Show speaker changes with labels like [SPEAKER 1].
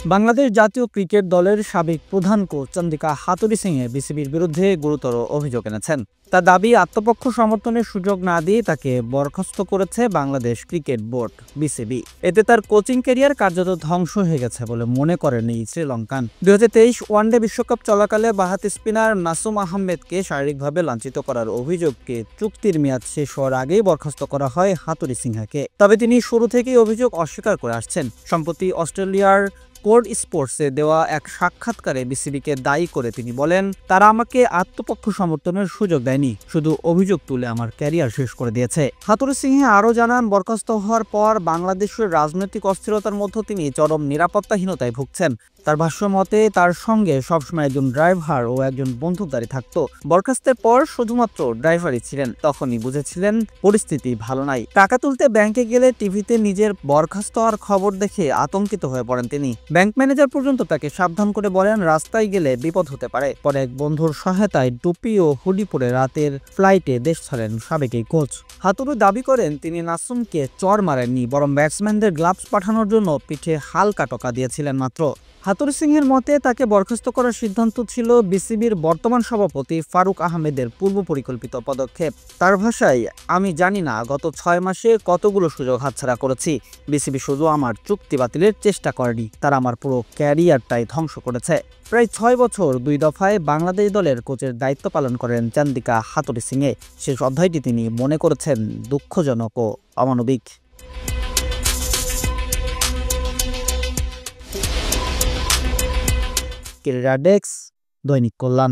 [SPEAKER 1] বাংলাদেশ জাতীয় ক্রিকেট দলের সাবেক প্রধান কোচ চন্দ্রিকা হাথুরুসিংহে সিংহে বিসিবির বিরুদ্ধে গুরুতর অভিযোগ এনেছেন। তার দাবি, আত্মপক্ষ সমর্থনের সুযোগ না দিয়ে তাকে বরখাস্ত করেছে বাংলাদেশ ক্রিকেট বোর্ড বিসিবি। এতে তার কোচিং ক্যারিয়ার কার্যত ধ্বংস হয়ে গেছে বলে মনে করেন এই শ্রীলঙ্কান। 2023 ওয়ানডে বিশ্বকাপ চলাকালে বাঁহাতি স্পিনার নাসুম আহমেদকে শারীরিকভাবে লাঞ্ছিত করার অভিযোগকে চুক্তির মেয়াদ শেষ হওয়ার আগেই বরখাস্ত করা হয় হাথুরুসিংহেকে। তবে তিনি শুরু থেকেই অভিযোগ অস্বীকার করে আসছেন। সম্প্রতি অস্ট্রেলিয়ার কোর্ট স্পোর্টসে দেওয়া এক সাক্ষাৎকারে বিসিবিকে দায়ী করে তিনি বলেন, তারা আমাকে আত্মপক্ষ সমর্থনের সুযোগ দেয়নি, শুধু অভিযোগ তুলে আমার ক্যারিয়ার শেষ করে দিয়েছে। হাথুরুসিংহে আরও জানান, বরখাস্ত হওয়ার পর বাংলাদেশের রাজনৈতিক অস্থিরতার মধ্যে তিনি চরম নিরাপত্তাহীনতায় ভুগছেন। তার ভাষ্য মতে তার সঙ্গে সবসময় একজন ড্রাইভার ও একজন বন্দুকধারী থাকত। বরখাস্তের পর শুধুমাত্র ড্রাইভারই ছিলেন। তখনই বুঝেছিলেন পরিস্থিতি ভালো নাই। টাকা তুলতে ব্যাংকে গেলে টিভিতে নিজের বরখাস্ত হওয়ার খবর দেখে আতঙ্কিত হয়ে পড়েন তিনি। ব্যাংক ম্যানেজার পর্যন্ত তাকে সাবধান করে বলেন, রাস্তায় গেলে বিপদ হতে পারে। পরে এক বন্ধুর সহায়তায় টুপি ও হুডি পরে রাতের ফ্লাইটে দেশ ছাড়েন সাবেক এই কোচ। হাতুরু দাবি করেন, তিনি নাসুমকে চর মারেননি, বরং ব্যাটসম্যানদের গ্লাভস পাঠানোর জন্য পিঠে হালকা টকা দিয়েছিলেন মাত্র। হাথুরুসিংহের মতে তাকে বরখাস্ত করার সিদ্ধান্ত ছিল বিসিবির বর্তমান সভাপতি ফারুক আহমেদের পূর্ব পরিকল্পিত পদক্ষেপ। তার ভাষায়, আমি জানি না গত 6 মাসে কতগুলো সুযোগ হাতছাড়া করেছি। বিসিবি শুধু আমার চুক্তি বাতিলের চেষ্টা করেনি, তারা আমার পুরো ক্যারিয়ারটাই ধ্বংস করেছে। প্রায় 6 বছর 2 দফায় বাংলাদেশ দলের কোচের দায়িত্ব পালন করেন চন্দ্রিকা হাথুরুসিংহে। শেষ অধ্যায়টি তিনি মনে করেছেন দুঃখজনক ও অমানবিক। ক্রীড়া ডেস্ক, দৈনিক কল্যাণ।